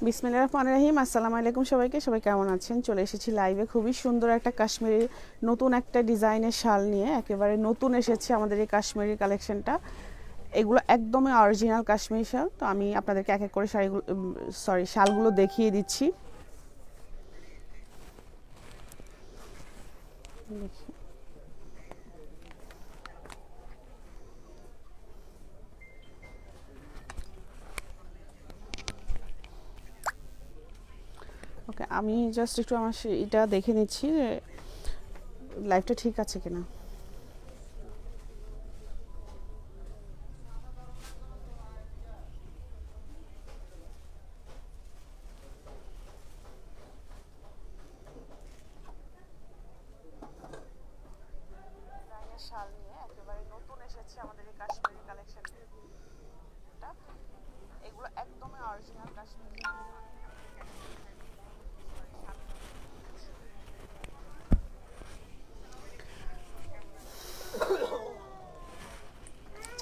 বিসমিল্লাহির রহমানির রহিম। আসসালামু আলাইকুম সবাইকে। সবাই কেমন আছেন? চলে এসেছি লাইভে খুবই সুন্দর একটা কাশ্মীরি নতুন একটা ডিজাইনের শাল নিয়ে। একেবারে নতুন এসেছে আমাদের এই কাশ্মীরি কালেকশনটা। এগুলো একদমই অরিজিনাল কাশ্মীরি শাল। তো আমি আপনাদেরকে এক এক করে শালগুলো দেখিয়ে দিচ্ছি। ওকে, আমি জাস্ট একটু আমার এটা দেখে নিচ্ছি যে লাইভটা ঠিক আছে কিনা। শাল নিয়ে একেবারে নতুন এসেছে আমাদের এই কাশ্মীরি কালেকশনটা। এগুলো একদমই অরিজিনাল কাশ্মীরি।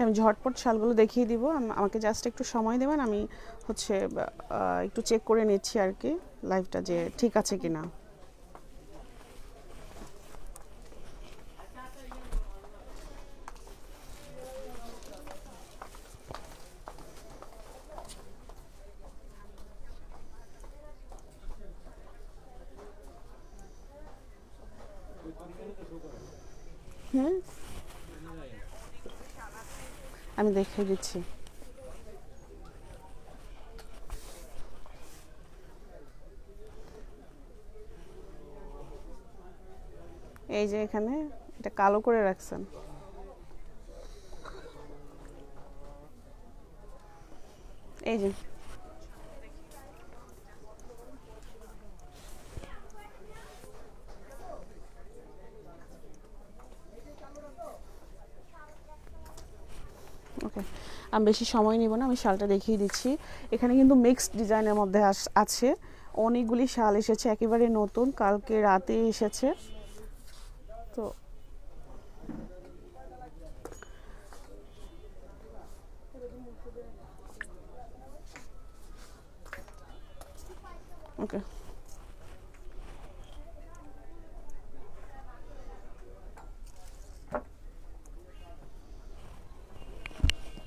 আমি ঝটপট শালগুলো দেখিয়ে দিব। আমাকে জাস্ট একটু সময় দেবেন, আমি হচ্ছে একটু চেক করে নিচ্ছি আর কি লাইভটা যে ঠিক আছে কিনা। হ্যাঁ, আমি দেখিয়ে দিচ্ছি। এই যে এখানে এটা কালো করে রাখছেন। এই যে ওকে, আমি বেশি সময় নিব না, আমি শালটা দেখিয়ে দিচ্ছি। এখানে কিন্তু মিক্সড ডিজাইনের মধ্যে আছে। অনেকগুলি শাল এসেছে, একেবারে নতুন, কালকে রাতে এসেছে। তো ওকে,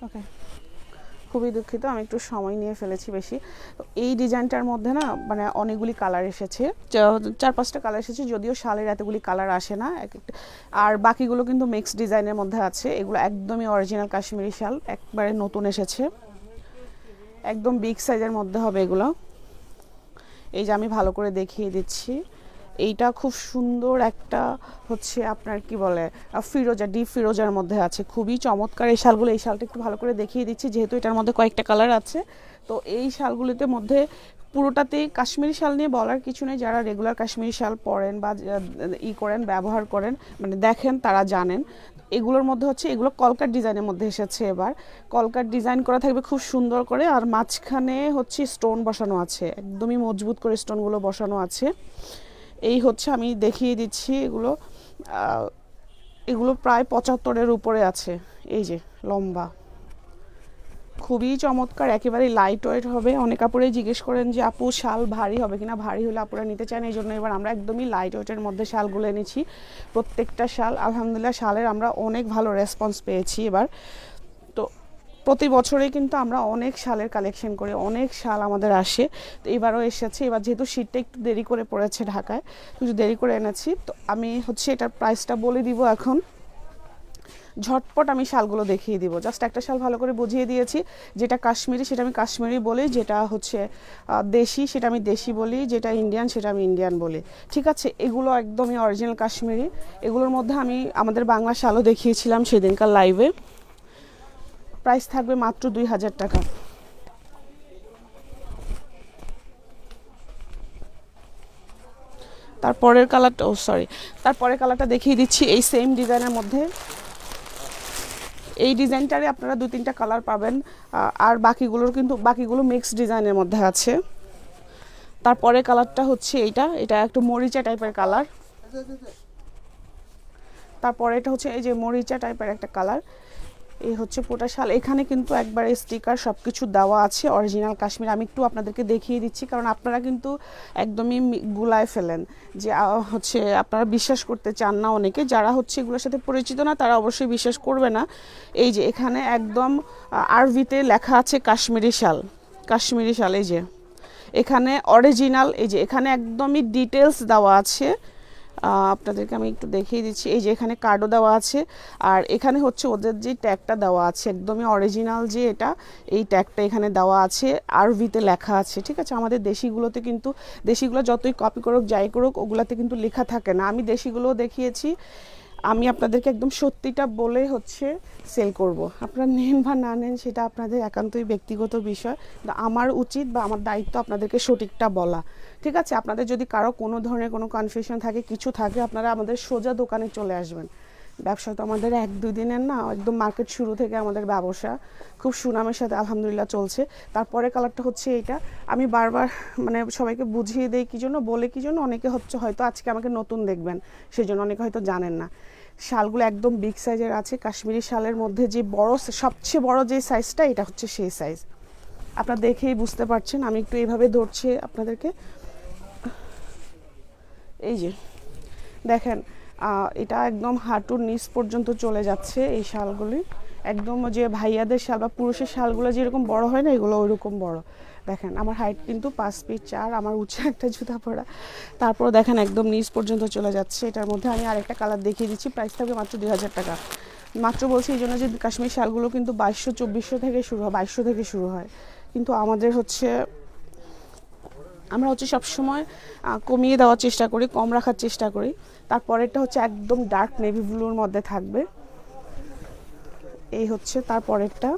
ওকে, খুবই দুঃখিত, আমি একটু সময় নিয়ে ফেলেছি বেশি। তো এই ডিজাইনটার মধ্যে না মানে অনেকগুলি কালার এসেছে, 4-5টা কালার এসেছে, যদিও শালের এতগুলি কালার আসে না এক একটা। আর বাকিগুলো কিন্তু মিক্সড ডিজাইনের মধ্যে আছে। এগুলো একদমই অরিজিনাল কাশ্মীরি শাল, একবারে নতুন এসেছে, একদম বিগ সাইজের মধ্যে হবে এগুলো। এই যে আমি ভালো করে দেখিয়ে দিচ্ছি। এইটা খুব সুন্দর একটা হচ্ছে আপনার কি বলে ফিরোজা, ডিপ ফিরোজার মধ্যে আছে, খুবই চমৎকার এই শালগুলো। এই শালটা একটু ভালো করে দেখিয়ে দিচ্ছি যেহেতু এটার মধ্যে কয়েকটা কালার আছে। তো এই শালগুলিতে মধ্যে পুরোটাতেই কাশ্মীরি শাল নিয়ে বলার কিছু নেই। যারা রেগুলার কাশ্মীরি শাল পরেন বা করেন, ব্যবহার করেন, মানে দেখেন, তারা জানেন। এগুলোর মধ্যে হচ্ছে এগুলো কলকার ডিজাইনের মধ্যে এসেছে। এবার কলকার ডিজাইন করা থাকবে খুব সুন্দর করে, আর মাঝখানে হচ্ছে স্টোন বসানো আছে, একদমই মজবুত করে স্টোনগুলো বসানো আছে। এই হচ্ছে আমি দেখিয়ে দিচ্ছি এগুলো। এগুলো প্রায় 75-এর উপরে আছে। এই যে লম্বা, খুবই চমৎকার, একেবারে লাইট ওয়েট হবে। অনেক কাপড়ে জিজ্ঞেস করেন যে আপু শাল ভারী হবে কিনা, ভারী হলে আপুরা নিতে চান, এই জন্য এবার আমরা একদমই লাইট ওয়েটের মধ্যে শালগুলো এনেছি। প্রত্যেকটা শাল আলহামদুলিল্লাহ শালের আমরা অনেক ভালো রেসপন্স পেয়েছি এবার। তো প্রতি বছরেই কিন্তু আমরা অনেক শালের কালেকশন করি, অনেক শাল আমাদের আসে। তো এবারও এসেছে। এবার যেহেতু শীতটা একটু দেরি করে পড়েছে ঢাকায়, একটু দেরি করে এনেছি, তো আমি হচ্ছে এটার প্রাইসটা বলে দিব এখন। ঝটপট আমি শালগুলো দেখিয়ে দিব। জাস্ট একটা শাল ভালো করে বুঝিয়ে দিয়েছি। যেটা কাশ্মীরি সেটা আমি কাশ্মীরি বলি, যেটা হচ্ছে দেশি সেটা আমি দেশি বলি, যেটা ইন্ডিয়ান সেটা আমি ইন্ডিয়ান বলি। ঠিক আছে, এগুলো একদমই অরিজিনাল কাশ্মীরি। এগুলোর মধ্যে আমি আমাদের বাংলা শালও দেখিয়েছিলাম সেদিনকার লাইভে। প্রাইস থাকবে মাত্র 2000 টাকা। তারপরের কালারটা তারপরের কালারটা দেখিয়ে দিচ্ছি এই সেম ডিজাইনের মধ্যে। এই ডিজাইনটারে আপনারা 2-3টা কালার পাবেন, আর বাকিগুলো মিক্সড ডিজাইনের মধ্যে আছে। তারপরে কালারটা হচ্ছে এটা একটু মরিচা টাইপের কালার। তারপরে এটা হচ্ছে এই যে মরিচা টাইপের একটা কালার। এই হচ্ছে পুরোটা শাল। এখানে কিন্তু একবারে স্টিকার সব কিছু দেওয়া আছে, অরিজিনাল কাশ্মীর। আমি একটু আপনাদেরকে দেখিয়ে দিচ্ছি, কারণ আপনারা কিন্তু একদমই গুলায় ফেলেন যে হচ্ছে আপনারা বিশ্বাস করতে চান না। অনেকে যারা হচ্ছে এগুলোর সাথে পরিচিত না তারা অবশ্যই বিশ্বাস করবে না। এই যে এখানে একদম আরবিতে লেখা আছে কাশ্মীরি শাল, কাশ্মীরি শাল। এই যে এখানে অরিজিনাল, এই যে এখানে একদমই ডিটেলস দেওয়া আছে। আপনাদেরকে আমি একটু দেখিয়ে দিচ্ছি। এই যে এখানে কার্ডও দেওয়া আছে, আর এখানে হচ্ছে ওদের যে ট্যাগটা দেওয়া আছে একদমই অরিজিনাল, যে এটা এই ট্যাগটা এখানে দেওয়া আছে, আরবিতে লেখা আছে। ঠিক আছে, আমাদের দেশিগুলোতে কিন্তু, দেশিগুলো যতই কপি করুক যাই করুক ওগুলাতে কিন্তু লেখা থাকে না। আমি দেশিগুলোও দেখিয়েছি, আমি আপনাদেরকে একদম সত্যিটা বলে হচ্ছে সেল করব। আপনারা নেন বা না নেন সেটা আপনাদের একান্তই ব্যক্তিগত বিষয়, আমার উচিত বা আমার দায়িত্ব আপনাদেরকে সঠিকটা বলা। ঠিক আছে, আপনাদের যদি কারো কোনো ধরনের কোনো কনফিউশন থাকে, কিছু থাকে, আপনারা আমাদের সোজা দোকানে চলে আসবেন। ব্যবসা তো আমাদের 1-2 দিনের না, একদম মার্কেট শুরু থেকে আমাদের ব্যবসা খুব সুনামের সাথে আলহামদুলিল্লাহ চলছে। তারপরে কালারটা হচ্ছে এটা। আমি বারবার মানে সবাইকে বুঝিয়ে দেই কী জন্য, বলে কী জন্য, অনেকে হচ্ছে হয়তো আজকে আমাকে নতুন দেখবেন সেই জন্য অনেকে হয়তো জানেন না। শালগুলো একদম বিগ সাইজের আছে। কাশ্মীরি শালের মধ্যে যে বড়, সবচেয়ে বড় যে সাইজটা, এটা হচ্ছে সেই সাইজ। আপনারা দেখেই বুঝতে পারছেন। আমি একটু এইভাবে ধরছি আপনাদেরকে। এই যে দেখেন, এটা একদম হাঁটুর নিচ পর্যন্ত চলে যাচ্ছে এই শালগুলি। একদম যে ভাইয়াদের শাল বা পুরুষের শালগুলো যেরকম বড় হয় না, এগুলো ওইরকম বড়। দেখেন আমার হাইট কিন্তু 5 ফিট 4, আমার উঁচু একটা জুতা পরা। তারপর দেখেন একদম নিচ পর্যন্ত চলে যাচ্ছে। এটার মধ্যে আমি আরেকটা কালার দেখিয়ে দিচ্ছি, প্রাইস থাকবে মাত্র 2000 টাকা। মাত্র বলছি এই জন্য যে কাশ্মীর শালগুলো কিন্তু 2200-2400 থেকে শুরু হয়, 2200 থেকে শুরু হয়। কিন্তু আমাদের হচ্ছে, আমরা হচ্ছে সবসময় কমিয়ে দেওয়ার চেষ্টা করি, কম রাখার চেষ্টা করি। তারপরেরটা হচ্ছে একদম ডার্ক নেভি ব্লুর মধ্যে থাকবে। এই হচ্ছে তারপরেরটা।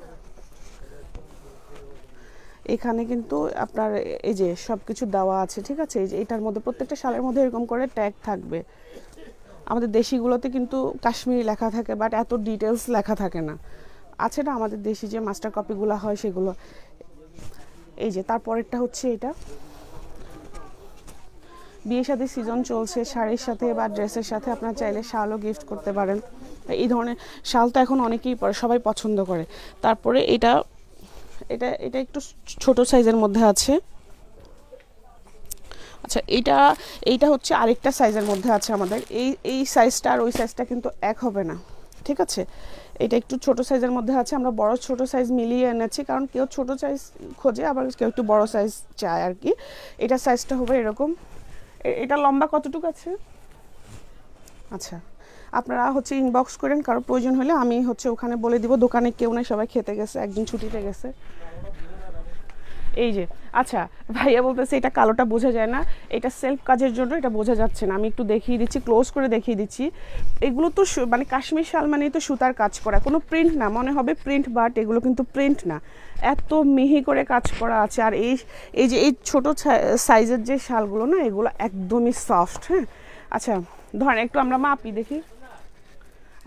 এখানে কিন্তু আপনার এই যে সব কিছু দেওয়া আছে। ঠিক আছে, এই যে এটার মধ্যে প্রত্যেকটা শালের মধ্যে এরকম করে ট্যাগ থাকবে। আমাদের দেশিগুলোতে কিন্তু কাশ্মীরি লেখা থাকে, বাট এত ডিটেলস লেখা থাকে না। আছে না আমাদের দেশি যে মাস্টার কপিগুলো হয় সেগুলো। এই যে তারপরেরটা হচ্ছে এটা। বিয়ে শাদী সিজন চলছে, শাড়ির সাথে বা ড্রেসের সাথে আপনারা চাইলে শালও গিফট করতে পারেন। এই ধরনের শাল তো এখন অনেকেই পরে, সবাই পছন্দ করে। তারপরে এটা এটা এটা একটু ছোট সাইজের মধ্যে আছে। আচ্ছা, এইটা হচ্ছে আরেকটা সাইজের মধ্যে আছে আমাদের। এই সাইজটা আর ওই সাইজটা কিন্তু এক হবে না। ঠিক আছে, এটা একটু ছোট সাইজের মধ্যে আছে। আমরা বড় ছোট সাইজ মিলিয়ে এনেছি, কারণ কেউ ছোট সাইজ খোঁজে, আবার কেউ একটু বড় সাইজ চায় আর কি। এটা সাইজটা হবে এরকম। এটা লম্বা কতটুকু আছে? আচ্ছা, আপনারা হচ্ছে ইনবক্স করেন, কারো প্রয়োজন হলে আমি হচ্ছে ওখানে বলে দিব। দোকানে কেউ নাই, সবাই খেতে গেছে, একজন ছুটিতে গেছে। এই যে আচ্ছা, ভাইয়া বলতেছে এটা কালোটা বোঝা যায় না, এটা সেলফ কাজের জন্য এটা বোঝা যাচ্ছে না। আমি একটু দেখিয়ে দিচ্ছি, ক্লোজ করে দেখিয়ে দিচ্ছি। এগুলো তো মানে কাশ্মীর শাল মানেই তো সুতার কাজ করা, কোনো প্রিন্ট না। মনে হবে প্রিন্ট, বাট এগুলো কিন্তু প্রিন্ট না, এত মিহি করে কাজ করা আছে। আর এই যে এই ছোটো সাইজের যে শালগুলো না, এগুলো একদমই সফট। হ্যাঁ, আচ্ছা ধরেন একটু আমরা মাপি দেখি।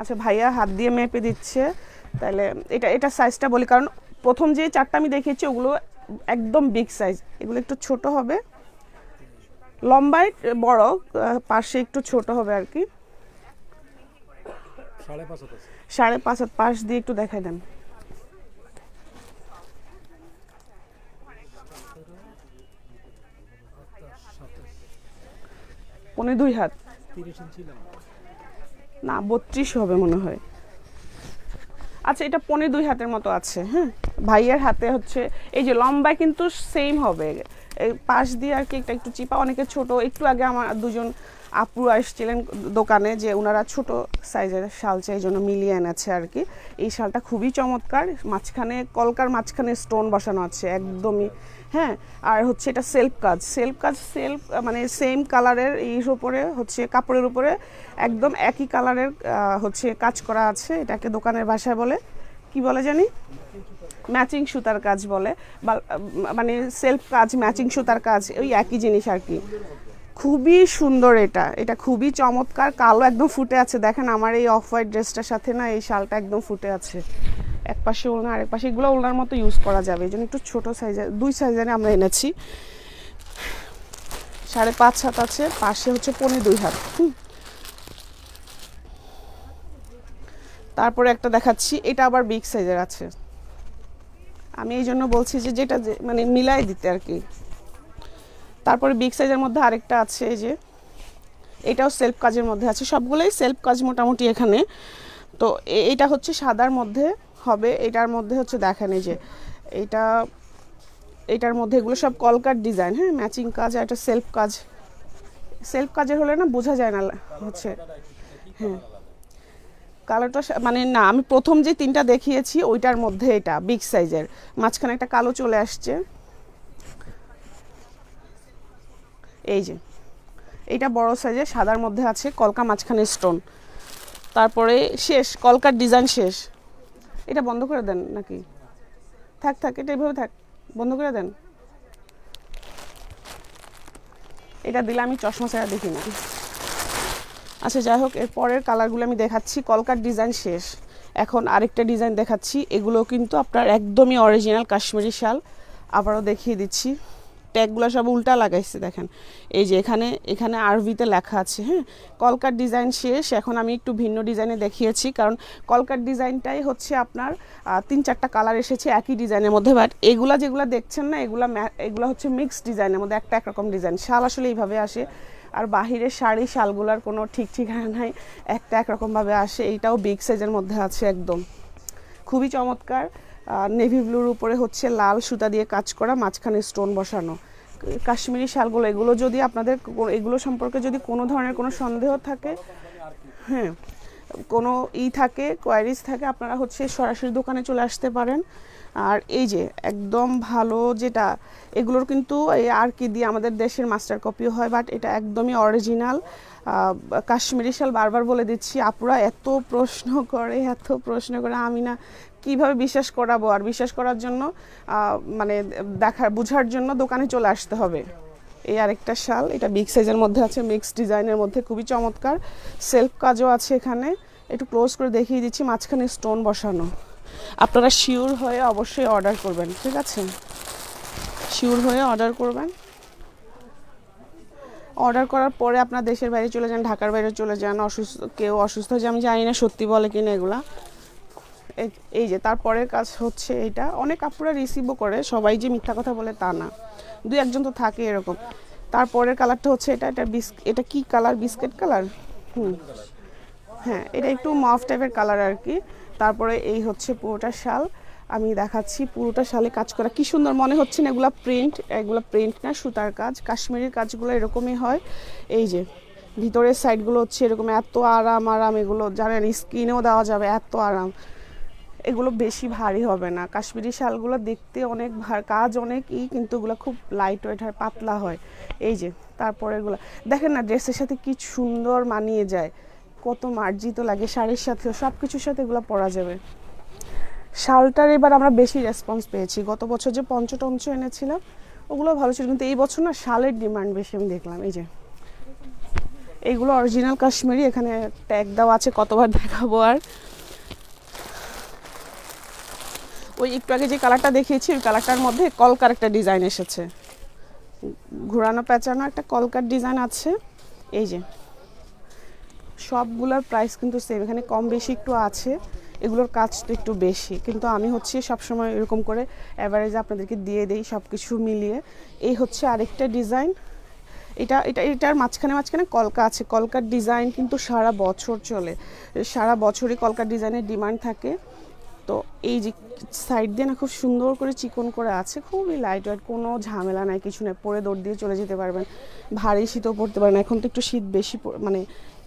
আচ্ছা, ভাইয়া হাত দিয়ে মেপে দিচ্ছে। তাহলে এটা সাইজটা বলি, কারণ প্রথম যে 4টা আমি দেখিয়েছি ওগুলো একদম বিগ সাইজ, এগুলো একটু ছোট হবে। লম্বায় বড়, পাশে একটু ছোট হবে আর কি। 5.5 হাত পাশ দিয়ে একটু দেখাই দেন। 2.25 হাত না, 32 হবে মনে হয়। আচ্ছা, এটা 2.25 হাতের মতো আছে। হ্যাঁ, ভাইয়ের হাতে হচ্ছে এই যে লম্বায় কিন্তু সেম হবে, এই পাশ দিয়ে আর কি একটা একটু চিপা। অনেকে ছোট, একটু আগে আমার 2জন আপু আসছিলেন দোকানে, যে ওনারা ছোট সাইজের শাল চাই, এই জন্য মিলিয়ে এনেছে আর কি। এই শালটা খুবই চমৎকার, মাঝখানে কলকার মাঝখানে স্টোন বসানো আছে একদমই। হ্যাঁ, আর হচ্ছে এটা সেলফ কাজ মানে সেম কালারের এর উপরে হচ্ছে কাপড়ের উপরে একদম একই কালারের হচ্ছে কাজ করা আছে। এটাকে দোকানের ভাষায় বলে কি বলে জানি, ম্যাচিং সুতার কাজ বলে, বা মানে সেলফ কাজ, ম্যাচিং সুতার কাজ, ওই একই জিনিস আর কি। খুবই সুন্দর, এটা খুবই চমৎকার। কালো একদম ফুটে আছে, দেখেন আমার এই অফ হোয়াইট ড্রেসটার সাথে না এই শালটা একদম ফুটে আছে। এক পাশে ওলনা, আরেক পাশে, এগুলো ওলনার মতো ইউজ করা যাবে। এই জন্য একটু ছোটো সাইজের, 2 সাইজের আমরা এনেছি। 5.5 হাত আছে, পাশে হচ্ছে 2.25 হাত। তারপরে একটা দেখাচ্ছি, এটা আবার বিগ সাইজের আছে। আমি এই জন্য বলছি যে যেটা মানে মিলাই দিতে আর কি। তারপরে বিগ সাইজের মধ্যে আরেকটা আছে, এই যে এটাও সেলফ কাজের মধ্যে আছে, সবগুলোই সেলফ কাজ মোটামুটি এখানে। তো এটা হচ্ছে সাদার মধ্যে হবে, এটার মধ্যে হচ্ছে দেখেন এই যে এটার মধ্যে এগুলো সব কলকার ডিজাইন, হ্যাঁ ম্যাচিং কাজ। আর এটা সেলফ কাজ, সেলফ কাজের হলে না বোঝা যায় না হচ্ছে, হ্যাঁ কালোটা মানে না, আমি প্রথম যে 3টা দেখিয়েছি ওইটার মধ্যে এটা বিগ সাইজের, মাঝখানে একটা কালো চলে আসছে। এই যে এইটা বড় সাইজের সাদার মধ্যে আছে, কলকা মাঝখানে স্টোন। তারপরে শেষ, কলকার ডিজাইন শেষ। এটা বন্ধ করে দেন নাকি? থাক থাক, এটা এইভাবে থাক, বন্ধ করে দেন। এটা দিলে আমি চশমা ছাড়া দেখি না। আচ্ছা যাই হোক, এর পরের কালারগুলো আমি দেখাচ্ছি। কলকার ডিজাইন শেষ, এখন আরেকটা ডিজাইন দেখাচ্ছি। এগুলো কিন্তু আপনার একদমই অরিজিনাল কাশ্মীরি শাল। আবারও দেখিয়ে দিচ্ছি, ট্যাগগুলো সব উল্টা লাগাইছে দেখেন। এই যে এখানে আরবিতে লেখা আছে, হ্যাঁ কলকার ডিজাইন শেষ। এখন আমি একটু ভিন্ন ডিজাইনে দেখিয়েছি, কারণ কলকার ডিজাইনটাই হচ্ছে আপনার 3-4টা কালার এসেছে একই ডিজাইনের মধ্যে। বাট যেগুলো দেখছেন না, এগুলো হচ্ছে মিক্সড ডিজাইনের মধ্যে, একটা একরকম ডিজাইন। শাল আসলে এইভাবে আসে, আর বাহিরের শালগুলার কোনো ঠিক ঠিকানা নাই, একটা একরকমভাবে আসে। এইটাও বিগ সাইজের মধ্যে আছে, একদম খুবই চমৎকার। নেভি ব্লুর উপরে হচ্ছে লাল সুতা দিয়ে কাজ করা, মাঝখানে স্টোন বসানো কাশ্মীরি শালগুলো। এগুলো যদি আপনাদের এগুলো সম্পর্কে যদি কোনো ধরনের কোনো সন্দেহ থাকে, হ্যাঁ কোনো থাকে কোয়ারিজ থাকে, আপনারা হচ্ছে সরাসরি দোকানে চলে আসতে পারেন। আর এই যে একদম ভালো যেটা, এগুলোর কিন্তু এই আর কি দিয়ে আমাদের দেশের মাস্টার কপিও হয়, বাট এটা একদমই অরিজিনাল কাশ্মীরি শাল। বারবার বলে দিচ্ছি, আপুরা এত প্রশ্ন করে, আমি না কিভাবে বিশ্বাস করাবো। আর বিশ্বাস করার জন্য মানে বোঝার জন্য দোকানে চলে আসতে হবে। এই আরেকটা শাল, এটা বিগ সাইজের মধ্যে আছে, মিক্সড ডিজাইনের মধ্যে, খুবই চমৎকার। সেলফ কাজও আছে এখানে, একটু ক্লোজ করে দেখিয়ে দিচ্ছি, মাঝখানে স্টোন বসানো। আপনারা শিওর হয়ে অবশ্যই অর্ডার করবেন, ঠিক আছে? শিওর হয়ে অর্ডার করবেন। অর্ডার করার পরে আপনার দেশের বাইরে চলে যান, ঢাকার বাইরে চলে যান, কেউ অসুস্থ হয়ে, আমি জানি না সত্যি বলে কিনা এগুলা। এই যে তারপরের কাজ হচ্ছে এটা, অনেক আপুরা রিসিভও করে, সবাই যে মিথ্যা কথা বলে তা না, 2-1 তো থাকে এরকম। তারপরের কালারটা হচ্ছে এটা কি কালার? বিস্কিট কালার, হ্যাঁ এটা একটু মফ টাইপের কালার আর কি। তারপরে এই হচ্ছে পুরোটা শাল, আমি দেখাচ্ছি পুরোটা শালে কাজ করা, কি সুন্দর মনে হচ্ছে না? এগুলো প্রিন্ট না, সুতার কাজ। কাশ্মীরের কাজগুলো এরকমই হয়। এই যে ভিতরের সাইডগুলো হচ্ছে এরকম, এত আরাম, এগুলো জানেন স্কিনেও দেওয়া যাবে, এত আরাম। এগুলো বেশি ভারী হবে না, কাশ্মীরি শালগুলো দেখতে অনেক কাজ অনেকই, কিন্তু এগুলো খুব লাইট ওয়েট হয়, পাতলা হয়। এই যে তারপরে এগুলো দেখেন না, ড্রেসের সাথে কি সুন্দর মানিয়ে যায়, কত মার্জিত লাগে, শাড়ির সাথেও সব কিছুর সাথে এগুলো পরা যাবে। শালটার এবার আমরা বেশি রেসপন্স পেয়েছি। গত বছর যে পঞ্চটঞ্চ এনেছিলাম ওগুলো ভালো ছিল, কিন্তু এই বছর না শালের ডিমান্ড বেশি আমি দেখলাম। এই যে এইগুলো অরিজিনাল কাশ্মীরি, এখানে ট্যাগ দেওয়া আছে, কতবার দেখাবো আর। ওই একটু আগে যে কালারটা দেখিয়েছি ওই কালারটার মধ্যে কলকার একটা ডিজাইন এসেছে, ঘোরানো পেঁচানো একটা কলকার ডিজাইন আছে। এই যে সবগুলোর প্রাইস কিন্তু সেম, এখানে কম বেশি একটু আছে, এগুলোর কাজ তো একটু বেশি, কিন্তু আমি হচ্ছে সবসময় এরকম করে অ্যাভারেজে আপনাদেরকে দিয়ে দিই সব কিছু মিলিয়ে। এই হচ্ছে আরেকটা ডিজাইন, এটার মাঝখানে কলকা আছে। কলকার ডিজাইন কিন্তু সারা বছর চলে, সারা বছরই কলকার ডিজাইনের ডিমান্ড থাকে। তো এই যে সাইড দিয়ে না খুব সুন্দর করে চিকন করে আছে, খুবই লাইট ওয়েট, কোনো ঝামেলা নাই, কিছু নেই, পরে দৌড় দিয়ে চলে যেতে পারবেন, ভারী শীতও পড়তে পারেন। এখন তো একটু শীত বেশি, মানে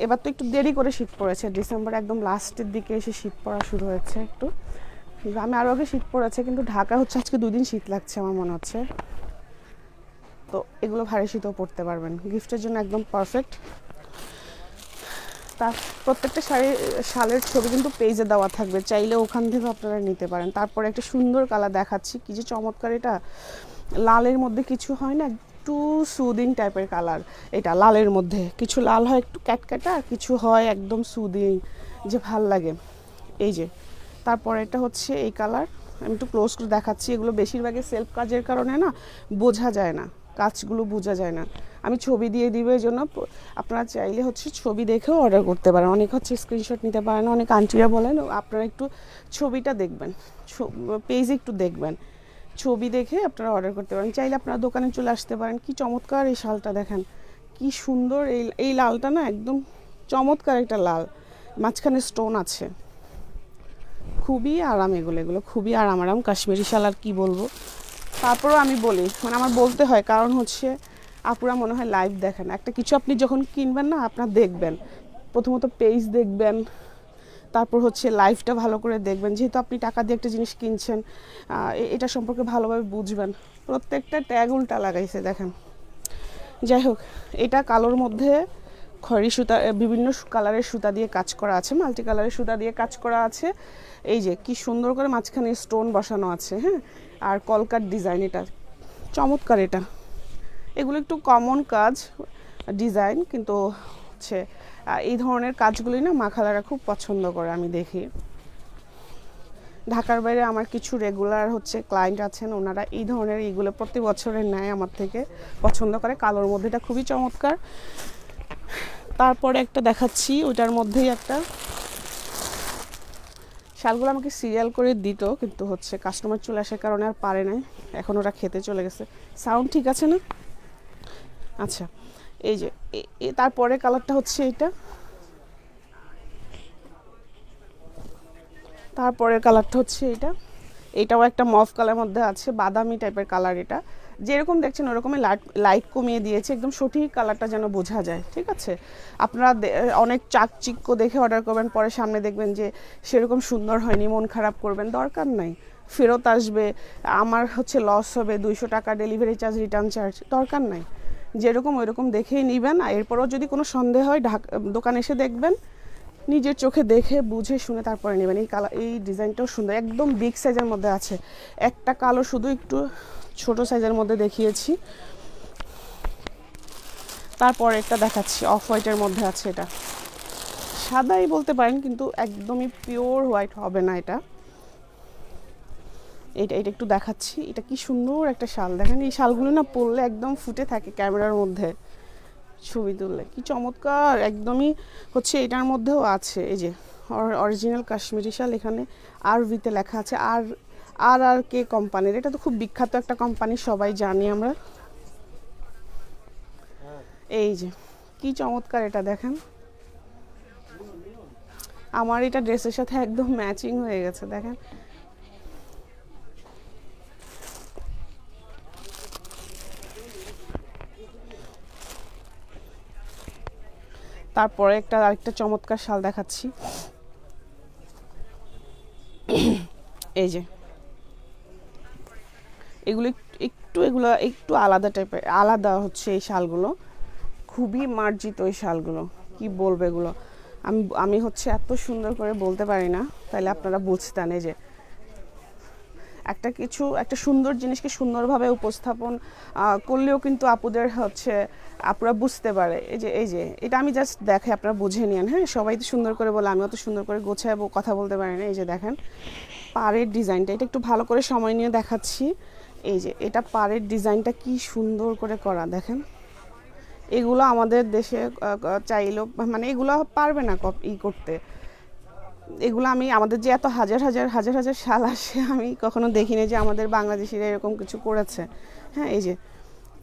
এবার তো একটু দেরি করে শীত পড়েছে, ডিসেম্বর একদম লাস্টের দিকে এসে শীত পড়া শুরু হয়েছে। একটু গ্রামে আরও আগে শীত পড়েছে, কিন্তু ঢাকা হচ্ছে আজকে 2 দিন শীত লাগছে আমার মনে হচ্ছে। তো এগুলো ভারী শীতও পড়তে পারবেন, গিফটের জন্য একদম পারফেক্ট। তার প্রত্যেকটা শালের ছবি কিন্তু পেজে দেওয়া থাকবে, চাইলে ওখান থেকে আপনারা নিতে পারেন। তারপরে একটা সুন্দর কালার দেখাচ্ছি, কি যে চমৎকার, এটা লালের মধ্যে কিছু হয় না, একটু সুদিং টাইপের কালার। এটা লালের মধ্যে কিছু লাল হয় একটু ক্যাটক্যাটা, আর কিছু হয় একদম সুদিং, যে ভাল লাগে। এই যে তারপরে এটা হচ্ছে এই কালার, আমি একটু ক্লোজ করে দেখাচ্ছি। এগুলো বেশিরভাগই সেলফ কাজের কারণে না বোঝা যায় না, কাজগুলো বোঝা যায় না। আমি ছবি দিয়ে দিব, এই জন্য আপনারা চাইলে হচ্ছে ছবি দেখেও অর্ডার করতে পারেন। অনেক হচ্ছে স্ক্রিনশট নিতে পারেন, অনেক আন্টিরা বলেন আপনারা একটু ছবিটা দেখবেন, পেজে একটু দেখবেন, ছবি দেখে আপনারা অর্ডার করতে পারেন। চাইলে আপনারা দোকানে চলে আসতে পারেন। কি চমৎকার এই শালটা দেখেন, কি সুন্দর। এই লালটা না একদম চমৎকার একটা লাল, মাঝখানে স্টোন আছে, খুবই আরাম। এগুলো খুবই আরাম কাশ্মীরি শাল, আর কি বলবো। তারপরেও আমি বলি, মানে আমার বলতে হয়, কারণ হচ্ছে আপুরা মনে হয় লাইভ দেখেন। একটা কিছু আপনি যখন কিনবেন না, আপনার দেখবেন প্রথমত পেজ দেখবেন, তারপর হচ্ছে লাইভটা ভালো করে দেখবেন, যেহেতু আপনি টাকা দিয়ে একটা জিনিস কিনছেন, এটা সম্পর্কে ভালোভাবে বুঝবেন। প্রত্যেকটা ট্যাগ উল্টা লাগাইছে দেখেন। যাই হোক, এটা কালোর মধ্যে খয়েরি সুতা, বিভিন্ন কালারের সুতা দিয়ে কাজ করা আছে, মাল্টি কালারের সুতা দিয়ে কাজ করা আছে। এই যে কি সুন্দর করে মাঝখানে স্টোন বসানো আছে, হ্যাঁ, আর কলকার ডিজাইন, এটা চমৎকার। এগুলো একটু কমন কাজ ডিজাইন, কিন্তু হচ্ছে এই ধরনের কাজগুলি না মা খালারা খুব পছন্দ করে, আমি দেখি। ঢাকার বাইরে আমার কিছু রেগুলার হচ্ছে ক্লায়েন্ট আছেন, ওনারা এই ধরনের এইগুলো প্রতি বছরের নেয় আমার থেকে, পছন্দ করে। কালোর মধ্যে এটা খুবই চমৎকার। তারপরে একটা দেখাচ্ছি, ওইটার মধ্যেই একটা শালগুলো আমাকে সিরিয়াল করে দিত, কিন্তু হচ্ছে কাস্টমার চলে আসার কারণে আর পারে নাই, এখন ওরা খেতে চলে গেছে। সাউন্ড ঠিক আছে না? আচ্ছা, এই যে তারপরে কালারটা হচ্ছে এটা, তারপরের কালারটা হচ্ছে এটাও একটা মফ কালার মধ্যে আছে, বাদামি টাইপের কালার। এটা যেরকম দেখছেন ওরকমই লাইট কমিয়ে দিয়েছে, একদম সঠিক কালারটা যেন বোঝা যায়, ঠিক আছে? আপনারা অনেক চাকচিক্য দেখে অর্ডার করবেন, পরে সামনে দেখবেন যে সেরকম সুন্দর হয়নি, মন খারাপ করবেন, দরকার নাই। ফেরত আসবে, আমার হচ্ছে লস হবে, 200 টাকা ডেলিভারি চার্জ, রিটার্ন চার্জ, দরকার নাই। যেরকম ওইরকম দেখেই নেবেন। আর এরপরও যদি কোনো সন্দেহ হয় দোকানে এসে দেখবেন, নিজের চোখে দেখে বুঝে শুনে তারপরে নেবেন। এই ডিজাইনটাও সুন্দর, একদম বিগ সাইজের মধ্যে আছে। একটা কালো শুধু একটু ছোট সাইজের মধ্যে দেখিয়েছি। তারপরে একটা দেখাচ্ছি অফ হোয়াইটের মধ্যে আছে, এটা সাদাই বলতে পারেন, কিন্তু একদমই পিওর হোয়াইট হবে না এটা। এটা একটু দেখাচ্ছি, এটা কি সুন্দর একটা শাল দেখেন। এই শালগুলো না পরলে একদম ফুটে থাকে ক্যামেরার মধ্যে, ছবি তুললে কি চমৎকার। একদমই হচ্ছে এটার মধ্যেও আছে, এই যে অরিজিনাল কাশ্মীরি শাল, এখানে আরভিতে লেখা আছে, আর কে কোম্পানির। এটা তো খুব বিখ্যাত একটা কোম্পানি, সবাই জানি আমরা। এই যে কি চমৎকার, এটা দেখেন। আমার এটা ড্রেসের সাথে একদম ম্যাচিং হয়ে গেছে দেখেন। তারপরে আরেকটা চমৎকার শাল দেখাচ্ছি, এই যে এগুলো একটু আলাদা টাইপের, আলাদা হচ্ছে এই শালগুলো, খুবই মার্জিত এই শালগুলো, কি বলবো এগুলো। আমি হচ্ছে এত সুন্দর করে বলতে পারি না, তাহলে আপনারা বুঝতেন। এই যে একটা সুন্দর জিনিসকে সুন্দরভাবে উপস্থাপন করলেও কিন্তু আপুরা বুঝতে পারে। এই যে এটা আমি জাস্ট দেখে আপনারা বুঝে নিন, হ্যাঁ। সবাই তো সুন্দর করে বলে, আমি অত সুন্দর করে গোছায় কথা বলতে পারি না। এই যে দেখেন পাড়ের ডিজাইনটা, এটা একটু ভালো করে সময় নিয়ে দেখাচ্ছি। এই যে এটা পাড়ের ডিজাইনটা কি সুন্দর করে করা দেখেন। এগুলো আমাদের দেশে চাইলেও মানে এগুলো পারবে না করতে। এগুলো আমাদের যে এত হাজার হাজার শাল আসে, আমি কখনো দেখিনি যে আমাদের বাংলাদেশিরা এরকম কিছু করেছে, হ্যাঁ। এই যে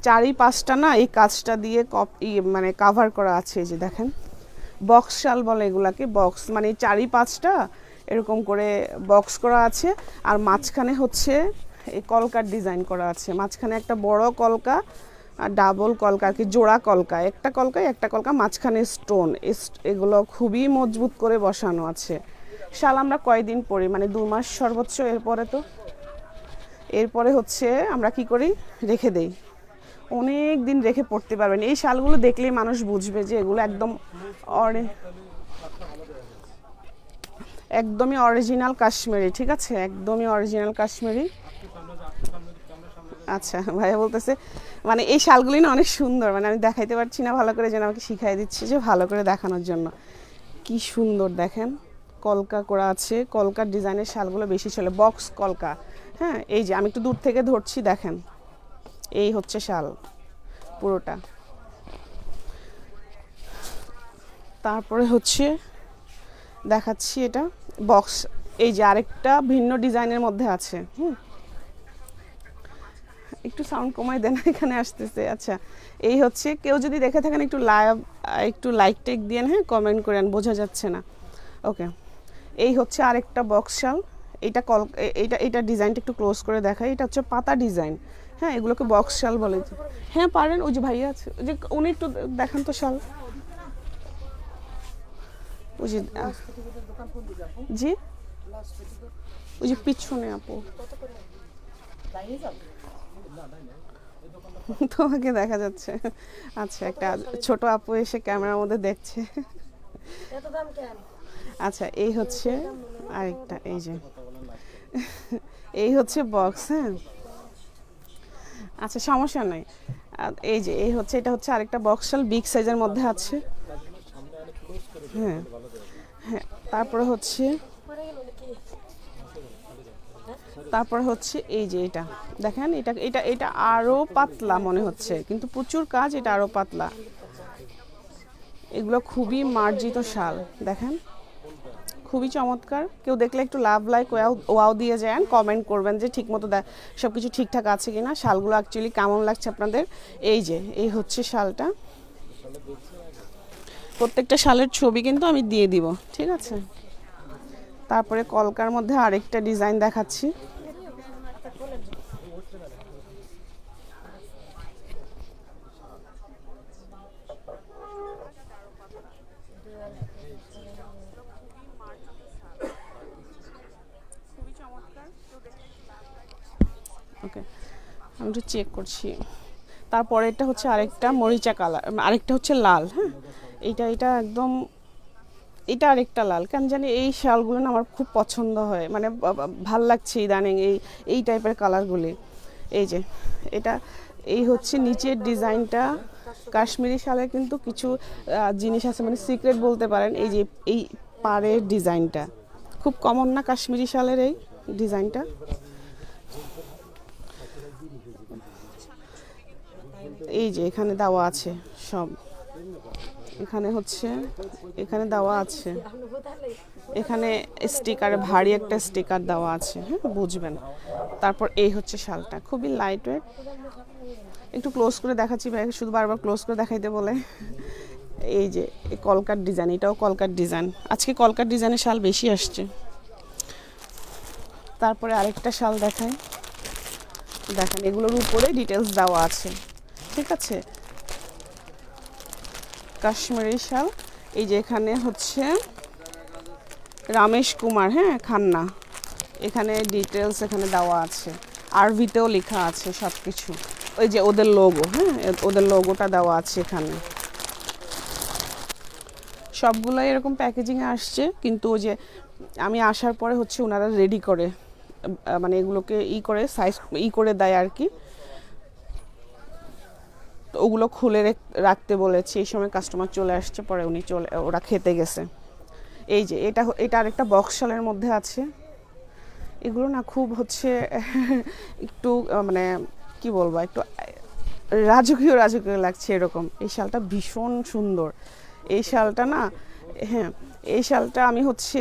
4-5টা না এই কাজটা দিয়ে মানে কাভার করা আছে। এই যে দেখেন বক্স শাল বলে এগুলাকে, বক্স মানে 4-5টা এরকম করে বক্স করা আছে, আর মাঝখানে হচ্ছে এই কলকার ডিজাইন করা আছে। মাঝখানে একটা বড় কলকা, ডাবল কলকা আর কি, জোড়া কলকা, একটা কলকা মাঝখানে স্টোন। এগুলো খুবই মজবুত করে বসানো আছে। শাল আমরা কয়দিন পরি, মানে 2 মাস সর্বোচ্চ। এরপরে হচ্ছে আমরা কি করি, রেখে দেই, অনেক দিন রেখে পড়তে পারবেন। এই শালগুলো দেখলেই মানুষ বুঝবে যে এগুলো একদমই অরিজিনাল কাশ্মীরি, ঠিক আছে, একদমই অরিজিনাল কাশ্মীরি। আচ্ছা, ভাইয়া বলতেছে মানে এই শালগুলি না অনেক সুন্দর, মানে আমি দেখাইতে পারছি না ভালো করে, যেন আমাকে শিখাই দিচ্ছে যে ভালো করে দেখানোর জন্য। কি সুন্দর দেখেন, কলকা করা আছে, কলকার ডিজাইনের শালগুলো বেশি চলে, বক্স কলকা, হ্যাঁ। এই যে আমি একটু দূর থেকে ধরছি, দেখেন এই হচ্ছে শাল পুরোটা, তারপরে হচ্ছে দেখাচ্ছি এটা বক্স, এই যে আরেকটা ভিন্ন ডিজাইনের মধ্যে আছে। একটু সাউন্ড কমাই দেন, এখানে আসতেছে। আচ্ছা, এই হচ্ছে, কেউ যদি দেখে থাকেন একটু লাইক টেক দিয়েন, হ্যাঁ, কমেন্ট করেন, বোঝা যাচ্ছে না। ওকে, এই হচ্ছে আরেকটা বক্স শাল। এটা ডিজাইনটা একটু ক্লোজ করে দেখাই। এটা হচ্ছে পাতা ডিজাইন, হ্যাঁ, এগুলোকে বক্স শাল বলে। হ্যাঁ পারেন, ওই যে ভাইয়া আছে, ওই যে উনি একটু দেখান তো শাল। ওই যে জি, ওই যে পিছনে আপু, তোমাকে দেখা যাচ্ছে। আচ্ছা, একটা ছোট আপু এসে ক্যামেরার মধ্যে দেখছে। আচ্ছা, এই হচ্ছে আরেকটা, এই যে এই হচ্ছে বক্স, হ্যাঁ। আচ্ছা, সমস্যা নাই। এই যে এই হচ্ছে, এটা হচ্ছে আরেকটা বক্স শাল, বিগ সাইজের মধ্যে আছে। হ্যাঁ হ্যাঁ, তারপরে হচ্ছে এই যে এটা দেখেন, এটা এটা এটা আরো পাতলা মনে হচ্ছে, কিন্তু প্রচুর কাজ, এটা আরো পাতলা। এগুলো খুবই মার্জিত শাল, দেখেন খুবই চমৎকার। কেউ দেখলে একটু লাভ, লাইক, ওয়াও দিয়ে যান, কমেন্ট করবেন যে ঠিকমতো সব কিছু ঠিকঠাক আছে কিনা, শালগুলো অ্যাকচুয়ালি কেমন লাগছে আপনাদের। এই যে এই হচ্ছে শালটা, প্রত্যেকটা শালের ছবি কিন্তু আমি দিয়ে দিব, ঠিক আছে। তারপরে কলকার মধ্যে আরেকটা ডিজাইন দেখাচ্ছি। ওকে, আমি একটু চেক করছি। তারপরে এটা হচ্ছে আরেকটা মরিচা কালার, আরেকটা হচ্ছে লাল, হ্যাঁ। এটা একদম, এটা আরেকটা লাল। কেন জানি এই শালগুলো না আমার খুব পছন্দ হয়, মানে ভাল লাগছে ইদানিং এই টাইপের কালারগুলি। এই যে এটা, এই হচ্ছে নিচের ডিজাইনটা। কাশ্মীরি শালের কিন্তু কিছু জিনিস আছে, মানে সিক্রেট বলতে পারেন। এই যে এই পাড়ের ডিজাইনটা খুব কমন না, কাশ্মীরি শালের এই ডিজাইনটা। এই যে এখানে দেওয়া আছে সব, এখানে হচ্ছে, এখানে দেওয়া আছে, এখানে স্টিকারে ভারী একটা স্টিকার দেওয়া আছে, হ্যাঁ, বুঝবেন। তারপর এই হচ্ছে শালটা, খুবই লাইট ওয়েট। একটু ক্লোজ করে দেখাচ্ছি ভাই, শুধু বারবার ক্লোজ করে দেখাইতে বলে। এই যে এই কলকার ডিজাইন, এটাও কলকার ডিজাইন। আজকে কলকার ডিজাইনের শাল বেশি আসছে। তারপরে আরেকটা শাল দেখাই, দেখেন এগুলোর উপরে ডিটেলস দেওয়া আছে, ঠিক আছে। কাশ্মীরি শাল, এই যে এখানে হচ্ছে রামেশ কুমার, হ্যাঁ, খান্না, এখানে ডিটেলস এখানে দেওয়া আছে, আরভিতেও লেখা আছে সব কিছু। ওই যে ওদের লোগো, হ্যাঁ, ওদের লোগোটা দেওয়া আছে এখানে। সবগুলোই এরকম প্যাকেজিংয়ে আসছে, কিন্তু ওই যে আমি আসার পরে হচ্ছে ওনারা রেডি করে, মানে এগুলোকে করে সাইজ করে দেয় আর কি। তো ওগুলো খুলে রাখতে বলেছে, এই সময় কাস্টমার চলে আসছে, পরে ওরা খেতে গেছে। এই যে এটা আরেকটা বক্স শালের মধ্যে আছে। এগুলো না খুব হচ্ছে একটু মানে কি বলবো, একটু রাজকীয় লাগছে এরকম। এই শালটা ভীষণ সুন্দর, এই শালটা না, হ্যাঁ, এই শালটা আমি হচ্ছে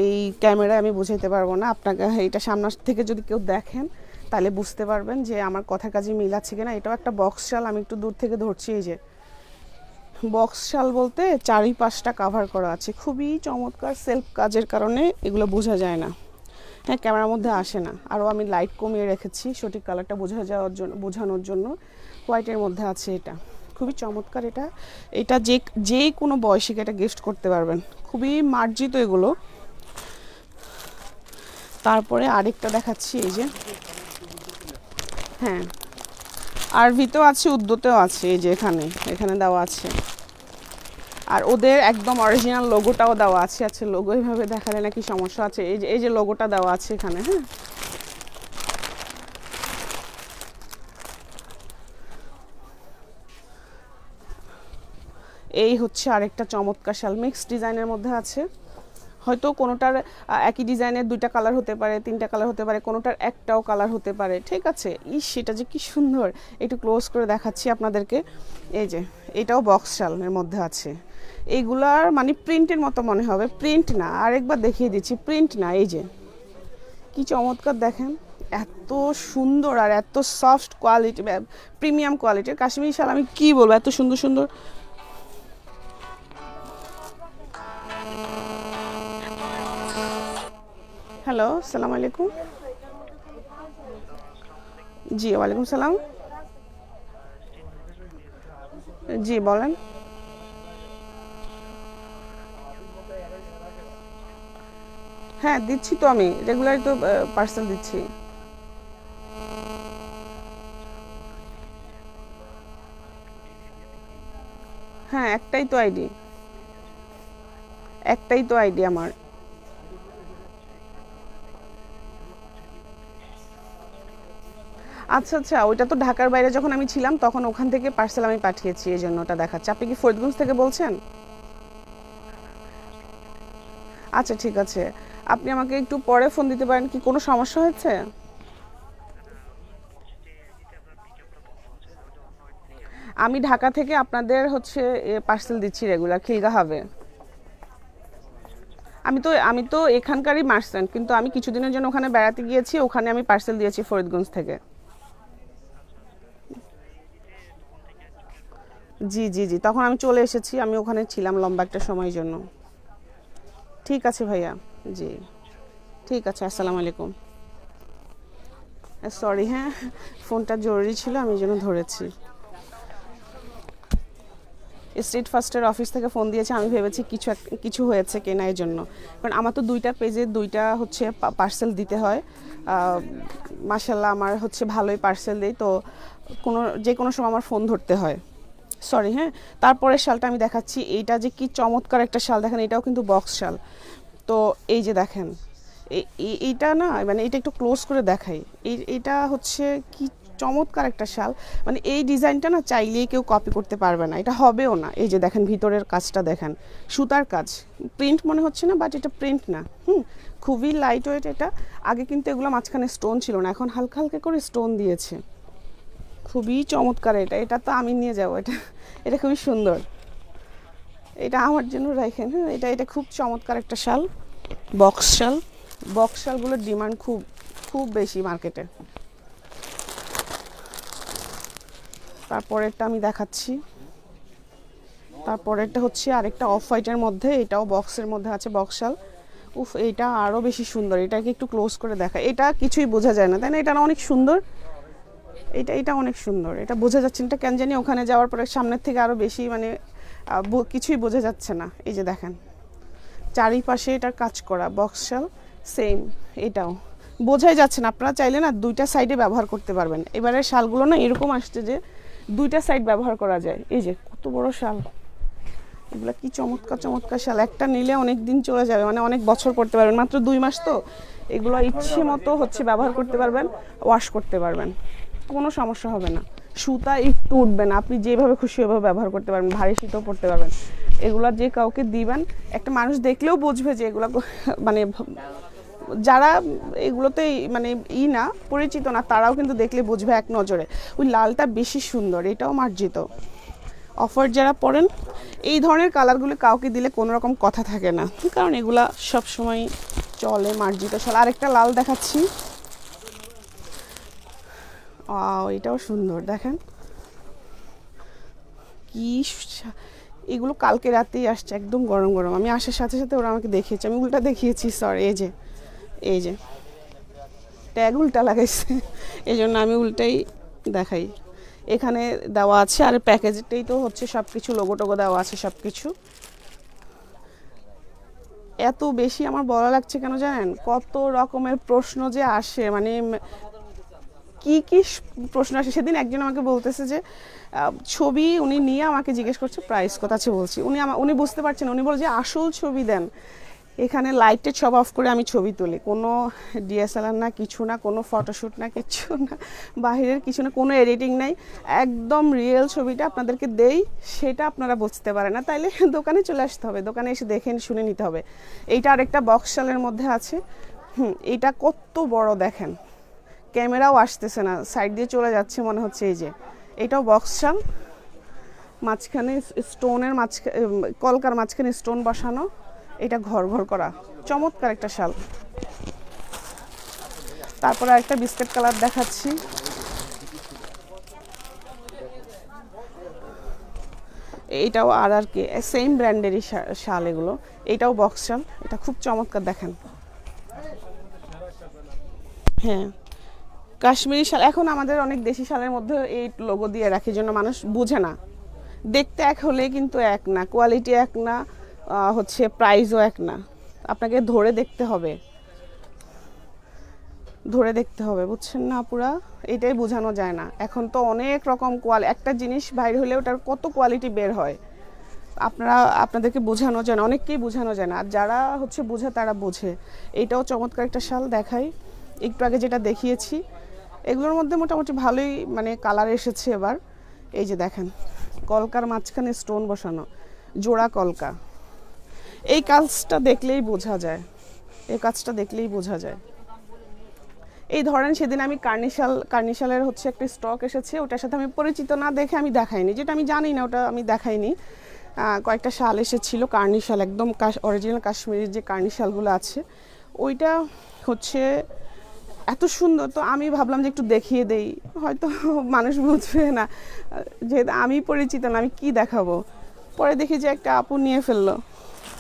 এই ক্যামেরায় আমি বুঝাইতে পারবো না আপনাকে। এটা সামনে থেকে যদি কেউ দেখেন তাহলে বুঝতে পারবেন যে আমার কথার কাজে মিল আছে কিনা। এটাও একটা বক্স শাল, আমি একটু দূর থেকে ধরছি। এই যে বক্স শাল বলতে চারিপাশটা কাভার করা আছে, খুবই চমৎকার। সেলফ কাজের কারণে এগুলো বোঝা যায় না, হ্যাঁ, ক্যামেরার মধ্যে আসে না। আরও আমি লাইট কমিয়ে রেখেছি সঠিক কালারটা বোঝানোর জন্য। হোয়াইটের মধ্যে আছে, এটা খুবই চমৎকার। এটা যে কোনো বয়সীকে এটা গিফট করতে পারবেন, খুবই মার্জিত এগুলো। তারপরে আরেকটা দেখাচ্ছি, এই যে, হ্যাঁ, আরভিতেও আছে, উদ্যোতেও আছে। এই যে এখানে দেওয়া আছে, আর ওদের একদম অরিজিনাল লোগোটাও দেওয়া আছে। আচ্ছা, লোগো এইভাবে দেখালে নাকি সমস্যা আছে? এই যে লোগোটা দেওয়া আছে এখানে, হ্যাঁ। এই হচ্ছে আরেকটা চমৎকার শাল, মিক্স ডিজাইনের মধ্যে আছে। হয়তো কোনোটার একই ডিজাইনের 2টা কালার হতে পারে, 3টা কালার হতে পারে, কোনোটার একটাও কালার হতে পারে, ঠিক আছে। সেটা যে কি সুন্দর, একটু ক্লোজ করে দেখাচ্ছি আপনাদেরকে। এই যে এটাও বক্স শালের মধ্যে আছে, এইগুলার মানে প্রিন্টের মতো মনে হবে, প্রিন্ট না, আরেকবার দেখিয়ে দিচ্ছি, প্রিন্ট না, এই যে কি চমৎকার দেখেন, এত সুন্দর আর এত সফট কোয়ালিটি, প্রিমিয়াম কোয়ালিটির কাশ্মীরি শাল আমি কি বলবো, এত সুন্দর সুন্দর। হ্যালো, আসসালামু আলাইকুম। জি ওয়ালাইকুম সালাম। জি বলেন। হ্যাঁ দিচ্ছি তো, আমি রেগুলারই তো পার্সেল দিচ্ছি। হ্যাঁ একটাই তো আইডি, একটাই তো আইডি আমার। আচ্ছা আচ্ছা, ওইটা তো ঢাকার বাইরে যখন আমি ছিলাম তখন ওখান থেকে পার্সেল আমি পাঠিয়েছি, এই জন্য ওটা দেখাচ্ছে। আপনি কি ফরিদগঞ্জ থেকে বলছেন? আচ্ছা ঠিক আছে, আপনি আমাকে একটু পরে ফোন দিতে পারেন কি, কোনো সমস্যা হয়েছে? আমি ঢাকা থেকে আপনাদের হচ্ছে পার্সেল দিচ্ছি রেগুলার, খিলগা হবে। আমি তো এখানকারই মার্চেন্ট, কিন্তু আমি কিছুদিনের জন্য ওখানে বেড়াতে গিয়েছি, ওখানে আমি পার্সেল দিয়েছি ফরিদগঞ্জ থেকে। জি জি জি, তখন আমি চলে এসেছি, আমি ওখানে ছিলাম লম্বা একটা সময়ের জন্য। ঠিক আছে ভাইয়া। জি ঠিক আছে, আসসালামু আলাইকুম। সরি হ্যাঁ, ফোনটা জরুরি ছিল, আমি এই জন্য ধরেছি। স্ট্রিট ফার্স্টের অফিস থেকে ফোন দিয়েছে, আমি ভেবেছি কিছু হয়েছে কিনা এর জন্য, কারণ আমার তো দুইটা পেজে দুইটা হচ্ছে পার্সেল দিতে হয়। মাশাল্লাহ আমার হচ্ছে ভালোই পার্সেল দিই, তো যে কোনো সময় আমার ফোন ধরতে হয়। সরি হ্যাঁ। তারপরের শালটা আমি দেখাচ্ছি, এইটা যে কি চমৎকার একটা শাল দেখেন, এটাও কিন্তু বক্স শাল। তো এই যে দেখেন, এইটা না মানে এটা একটু ক্লোজ করে দেখাই, এইটা হচ্ছে কি চমৎকার একটা শাল। মানে এই ডিজাইনটা না চাইলেই কেউ কপি করতে পারবে না, এটা হবেও না। এই যে দেখেন ভিতরের কাজটা দেখেন, সুতার কাজ, প্রিন্ট মনে হচ্ছে না, বাট এটা প্রিন্ট না। খুবই লাইট ওয়েট এটা। আগে কিন্তু এগুলো মাঝখানে স্টোন ছিল না, এখন হালকা হালকা করে স্টোন দিয়েছে। খুবই চমৎকার এটা, এটা তো আমি নিয়ে যাবো এটা, এটা খুবই সুন্দর। এটা আমার জন্য রাখেন, হ্যাঁ এটা এটা খুব চমৎকার একটা শাল, বক্স শাল। বক্স শালগুলোর ডিমান্ড খুব খুব বেশি মার্কেটে। তারপরেরটা আমি দেখাচ্ছি, তারপরেরটা হচ্ছে আরেকটা অফ হোয়াইটের মধ্যে, এটাও বক্সের মধ্যে আছে, বক্স শাল। উফ, এটা আরও বেশি সুন্দর, এটাকে একটু ক্লোজ করে দেখা, এটা কিছুই বোঝা যায় না তাই না, এটা অনেক সুন্দর। এটা এটা অনেক সুন্দর, এটা বোঝা যাচ্ছে না, এটা কেন জানি ওখানে যাওয়ার পরে সামনের থেকে আরও বেশি মানে কিছুই বোঝা যাচ্ছে না। এই যে দেখেন চারিপাশে এটার কাজ করা, বক্স শাল সেম, এটাও বোঝাই যাচ্ছে না। আপনারা চাইলে না দুইটা সাইডে ব্যবহার করতে পারবেন। এবারে শালগুলো না এরকম আসছে যে দুইটা সাইড ব্যবহার করা যায়। এই যে কত বড় শাল, এগুলো কি চমৎকার চমৎকার শাল, একটা নিলে অনেক দিন চলে যাবে, মানে অনেক বছর পড়তে পারবেন, মাত্র 2 মাস তো। এগুলো ইচ্ছে মতো হচ্ছে ব্যবহার করতে পারবেন, ওয়াশ করতে পারবেন, কোনো সমস্যা হবে না। সুতা একটু উঠবে না, আপনি যেভাবে খুশি ওইভাবে ব্যবহার করতে পারবেন, ভারী সুতো পরতে পারবেন। এগুলো যে কাউকে দিবেন, একটা মানুষ দেখলেও বুঝবে যে এগুলো মানে যারা এগুলোতে মানে না পরিচিত না, তারাও কিন্তু দেখলে বুঝবে এক নজরে। ওই লালটা বেশি সুন্দর, এটাও মার্জিত। অফার যারা পড়েন এই ধরনের কালারগুলো কাউকে দিলে কোনো রকম কথা থাকে না, কারণ এগুলা সবসময় চলে, মার্জিত শাল। আরেকটা লাল দেখাচ্ছি, এটাও সুন্দর দেখেন কি এগুলো কালকে রাতেই আসছে, একদম গরম গরম। আমি আসার সাথে সাথে ওরা আমাকে দেখিয়েছে, আমি উল্টা দেখিয়েছি, সরি। এই যে ট্যাগ উল্টা লাগাইছে, এই জন্য আমি উল্টাই দেখাই। এখানে দেওয়া আছে, আর প্যাকেজটাই তো হচ্ছে সব কিছু লোগো টোগো দেওয়া আছে সব কিছু। এত বেশি আমার বলা লাগছে কেন জানেন, কত রকমের প্রশ্ন যে আসে, মানে কি কি প্রশ্ন আসে। সেদিন একজন আমাকে বলতেছে যে ছবি উনি নিয়ে আমাকে জিজ্ঞেস করছে প্রাইস কত আছে, বলছি উনি বুঝতে পারছেন, উনি বলে যে আসল ছবি দেন। এখানে লাইটের সব অফ করে আমি ছবি তুলি, কোনো ডিএসএলআর না, কিছু না, কোনো ফটোশ্যুট না, কিছু না, বাহিরের কিছু না, কোনো এডিটিং নাই, একদম রিয়েল ছবিটা আপনাদেরকে দেই, সেটা আপনারা বুঝতে পারেন না, তাইলে দোকানে চলে আসতে হবে, দোকানে এসে দেখে শুনে নিতে হবে। এইটা আরেকটা বক্স শালের মধ্যে আছে। এইটা কত বড় দেখেন, ক্যামেরাও আসতেছে না, সাইড দিয়ে চলে যাচ্ছে মনে হচ্ছে। এই যে এটাও বক্স শাল, মাঝখানে স্টোনের কলকার মাঝখানে স্টোন বসানো, এটা ঘর ঘর করা, চমৎকার একটা শাল। তারপরে একটা বিস্কিট কালার দেখাচ্ছি, এইটাও আর কি সেম ব্র্যান্ডেরই শাল এগুলো, এটাও বক্স শাল, এটা খুব চমৎকার দেখেন। হ্যাঁ, কাশ্মীরি শাল এখন আমাদের অনেক দেশি শালের মধ্যে এই লোগো দিয়ে রাখে, জন্য মানুষ বুঝে না। দেখতে এক হলে কিন্তু এক না, কোয়ালিটি এক না, হচ্ছে প্রাইসও এক না। আপনাকে ধরে দেখতে হবে, ধরে দেখতে হবে, বুঝছেন না পুরা? এটাই বোঝানো যায় না। এখন তো অনেক রকম একটা জিনিস বাইরে হলে ওটার কত কোয়ালিটি বের হয়, আপনাদেরকে বোঝানো যায় না, অনেককেই বোঝানো যায় না। আর যারা হচ্ছে বোঝে তারা বোঝে। এইটাও চমৎকার একটা শাল দেখাই, একটু আগে যেটা দেখিয়েছি এগুলোর মধ্যে মোটামুটি ভালোই মানে কালার এসেছে এবার। এই যে দেখেন, কলকার মাঝখানে স্টোন বসানো, জোড়া কলকা। এই কাজটা দেখলেই বোঝা যায়, এই কাজটা দেখলেই বোঝা যায়। এই ধরেন সেদিন আমি কার্নিশালের হচ্ছে একটা স্টক এসেছে, ওটার সাথে আমি পরিচিত না দেখে আমি দেখাইনি, যেটা আমি জানি না ওটা আমি দেখাইনি। কয়েকটা শাল এসেছিল কার্নিশাল, একদম অরিজিনাল কাশ্মীরের যে কার্নিশালগুলো আছে, ওইটা হচ্ছে এত সুন্দর। তো আমি ভাবলাম যে একটু দেখিয়ে দেই, হয়তো মানুষ বুঝবে না, যেহেতু আমি পরিচিত না আমি কি দেখাবো। পরে দেখি যে একটা আপু নিয়ে ফেললো,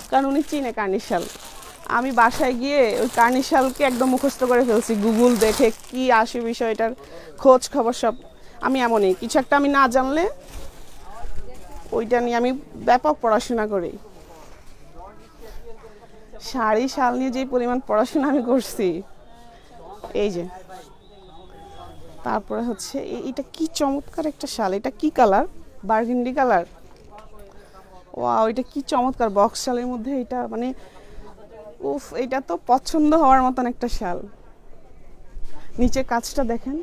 কারণ উনি চিনে কার্নিশাল। আমি বাসায় গিয়ে ওই কার্নিশালকে একদম মুখস্থ করে ফেলছি, গুগল দেখে কি আসে বিষয়টার খোঁজ খবর সব। আমি এমনই কিছু একটা আমি না জানলে ওইটা নিয়ে আমি ব্যাপক পড়াশোনা করি। শাড়ি শাল নিয়ে যে পরিমাণ পড়াশোনা আমি করছি, এই যে। তারপরে হচ্ছে এটা কি চমৎকার একটা শাল, এটা কি কালার? Burgundy colour. ওয়াও, এটা কি চমৎকার বক্স শালের মধ্যে, এটা মানে উফ, এটা তো পছন্দ হওয়ার মতন একটা শাল। নিচের কাজটা দেখেন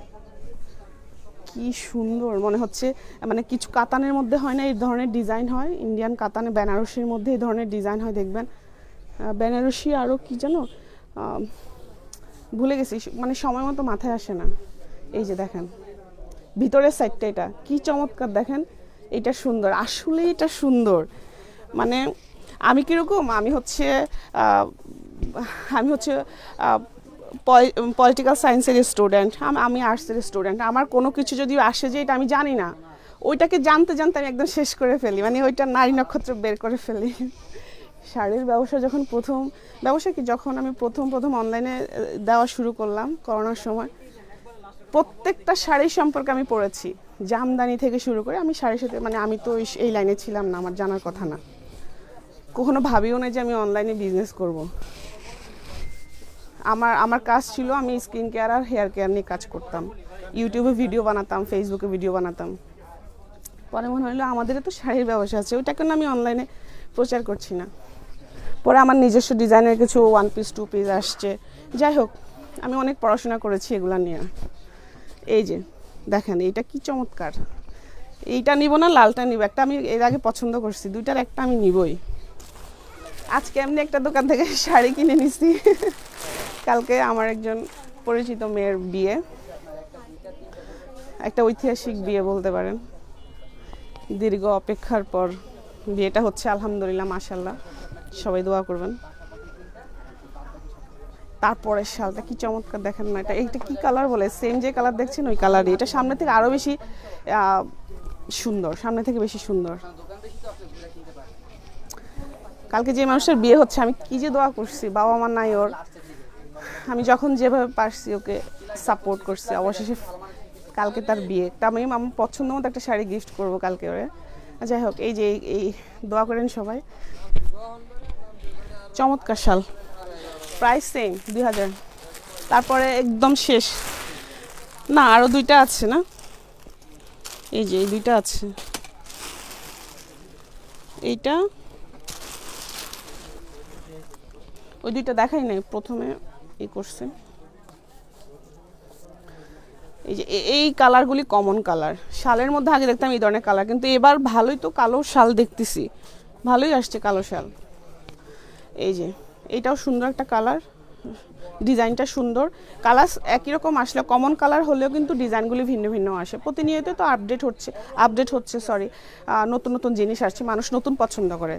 কি সুন্দর, মনে হচ্ছে মানে কিছু কাতানের মধ্যে হয় না এই ধরনের ডিজাইন হয়, ইন্ডিয়ান কাতানে বেনারসির মধ্যে এই ধরনের ডিজাইন হয় দেখবেন। বেনারসি আরও কি জানো ভুলে গেছি, মানে সময় মতো মাথায় আসে না। এই যে দেখেন ভিতরের সাইডটা, এটা কি চমৎকার দেখেন, এটা সুন্দর, আসলে এটা সুন্দর। মানে আমি কীরকম, আমি হচ্ছে পলিটিক্যাল সায়েন্সের স্টুডেন্ট, আমি আর্টসের স্টুডেন্ট। আমার কোনো কিছু যদি আসে যে এটা আমি জানি না, ওইটাকে জানতে জানতে আমি একদম শেষ করে ফেলি, মানে ওইটা নারী নক্ষত্র বের করে ফেলি। শাড়ির ব্যবসা যখন আমি প্রথম অনলাইনে দেওয়া শুরু করলাম করোনার সময়, প্রত্যেকটা শাড়ি সম্পর্কে আমি পড়েছি, জামদানি থেকে শুরু করে। আমি শাড়ির সাথে মানে আমি তো এই লাইনে ছিলাম না, আমার জানার কথা না, কখনো ভাবিও না যে আমি অনলাইনে বিজনেস করব। আমার কাজ ছিল আমি স্কিন কেয়ার আর হেয়ার কেয়ার নিয়ে কাজ করতাম, ইউটিউবে ভিডিও বানাতাম, ফেসবুকে ভিডিও বানাতাম। পরে মনে হলো আমাদের তো শাড়ির ব্যবসা আছে, ওইটা কেন আমি অনলাইনে প্রচার করছি না। পরে আমার নিজস্ব ডিজাইনের কিছু 1 পিস 2 পিস আসছে। যাই হোক, আমি অনেক পড়াশোনা করেছি এগুলা নিয়ে। এই যে দেখেন, এইটা কি চমৎকার, এইটা নিব না লালটা নিব, একটা আমি এর আগে পছন্দ করছি, দুইটার একটা আমি নিবই। আজকে এমনি একটা দোকান থেকে শাড়ি কিনে নিছি, কালকে আমার একজন পরিচিত মেয়ের বিয়ে, একটা ঐতিহাসিক বিয়ে বলতে পারেন, দীর্ঘ অপেক্ষার পর বিয়েটা হচ্ছে, আলহামদুলিল্লাহ মাশাআল্লাহ, সবাই দোয়া করবেন। তারপরের শালটা কি চমৎকার দেখেন না, এটা কি কালার বলে, সেম যে কালার দেখছেন ওই কালারই, এটা সামনে থেকে আরও বেশি সুন্দর, সামনে থেকে বেশি সুন্দর। কালকে যে মানুষের বিয়ে হচ্ছে, আমি কি যে দোয়া করছি, বাবা মা নাই ওর, আমি যখন যেভাবে পারছি ওকে সাপোর্ট করছি, অবশেষে কালকে তার বিয়ে, তা আমি আমার পছন্দ মতো একটা শাড়ি গিফট করবো কালকে ওরে। যাই হোক, এই যে এই দোয়া করেন সবাই। চমৎকার শাল, প্রাইস সেম 2000। তারপরে একদম শেষ না, আরও দুইটা আছে না, এই যে এই দুইটা আছে, এইটা ওই দুইটা দেখাই নাই, প্রথমে এই করছে। এই যে এই কালারগুলি কমন কালার, শালের মধ্যে আগে দেখতাম এই ধরনের কালার, কিন্তু এবার ভালোই তো কালো শাল দেখতেছি, ভালোই আসছে কালো শাল। এই যে এইটাও সুন্দর একটা কালার, ডিজাইনটা সুন্দর, কালার একই রকম আসলে কমন কালার হলেও কিন্তু ডিজাইনগুলি ভিন্ন ভিন্ন আসে। প্রতিনিয়ত তো আপডেট হচ্ছে সরি, নতুন নতুন জিনিস আসছে, মানুষ নতুন পছন্দ করে।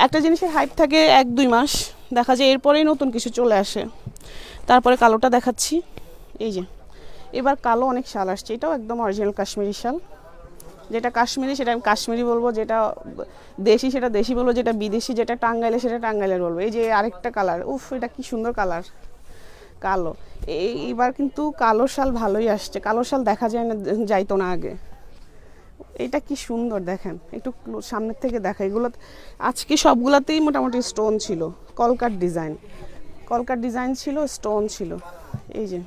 একটা জিনিসের হাইপ থাকে 1-2 মাস, দেখা যায় এরপরেই নতুন কিছু চলে আসে। তারপরে কালোটা দেখাচ্ছি, এই যে এবার কালো অনেক শাল আসছে, এটাও একদম অরিজিনাল কাশ্মীরি শাল। যেটা কাশ্মীরি সেটা আমি কাশ্মীরি বলবো, যেটা দেশি সেটা দেশি বলবো, যেটা বিদেশি যেটা টাঙ্গাইলে সেটা টাঙ্গাইলের বলবো। এই যে আরেকটা কালার, উফ এটা কি সুন্দর কালার, কালো। এইবার কিন্তু কালো শাল ভালোই আসছে, কালো শাল দেখা যায় না, যাইতো না আগে। এটা কি সুন্দর দেখেন, একটু সামনের থেকে দেখা। এগুলো আজকে সবগুলাতেই মোটামুটি স্টোন ছিল, কলকার ডিজাইন ছিল, স্টোন ছিল। এই যে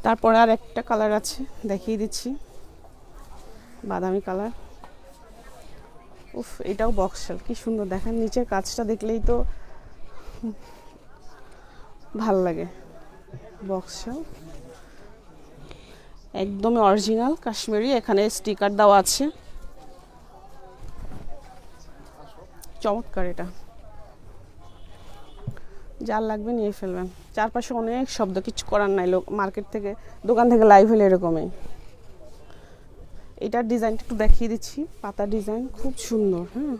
তারপরে আর একটা কালার আছে, দেখিয়ে দিচ্ছি, বাদামি কালার। উফ এটাও বক্স শাল, কি সুন্দর দেখেন, নিচের কাজটা দেখলেই তো ভাল লাগে। বক্স শাল একদমই অরিজিনাল কাশ্মীরি, এখানে স্টিকার দেওয়া আছে, চমৎকার। এটা যার লাগবে নিয়ে ফেলবেন। চারপাশে অনেক শব্দ, কিছু করার নাই, লোক মার্কেট থেকে দোকান থেকে লাইভ হলে এরকমই। এটার ডিজাইনটা একটু দেখিয়ে দিচ্ছি, পাতা ডিজাইন খুব সুন্দর। হ্যাঁ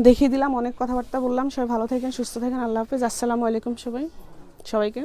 দেখিয়ে দিলাম, অনেক কথাবার্তা বললাম। সবাই ভালো থাকেন, সুস্থ থাকেন, আল্লাহ হাফেজ, আসসালামু আলাইকুম সবাইকে।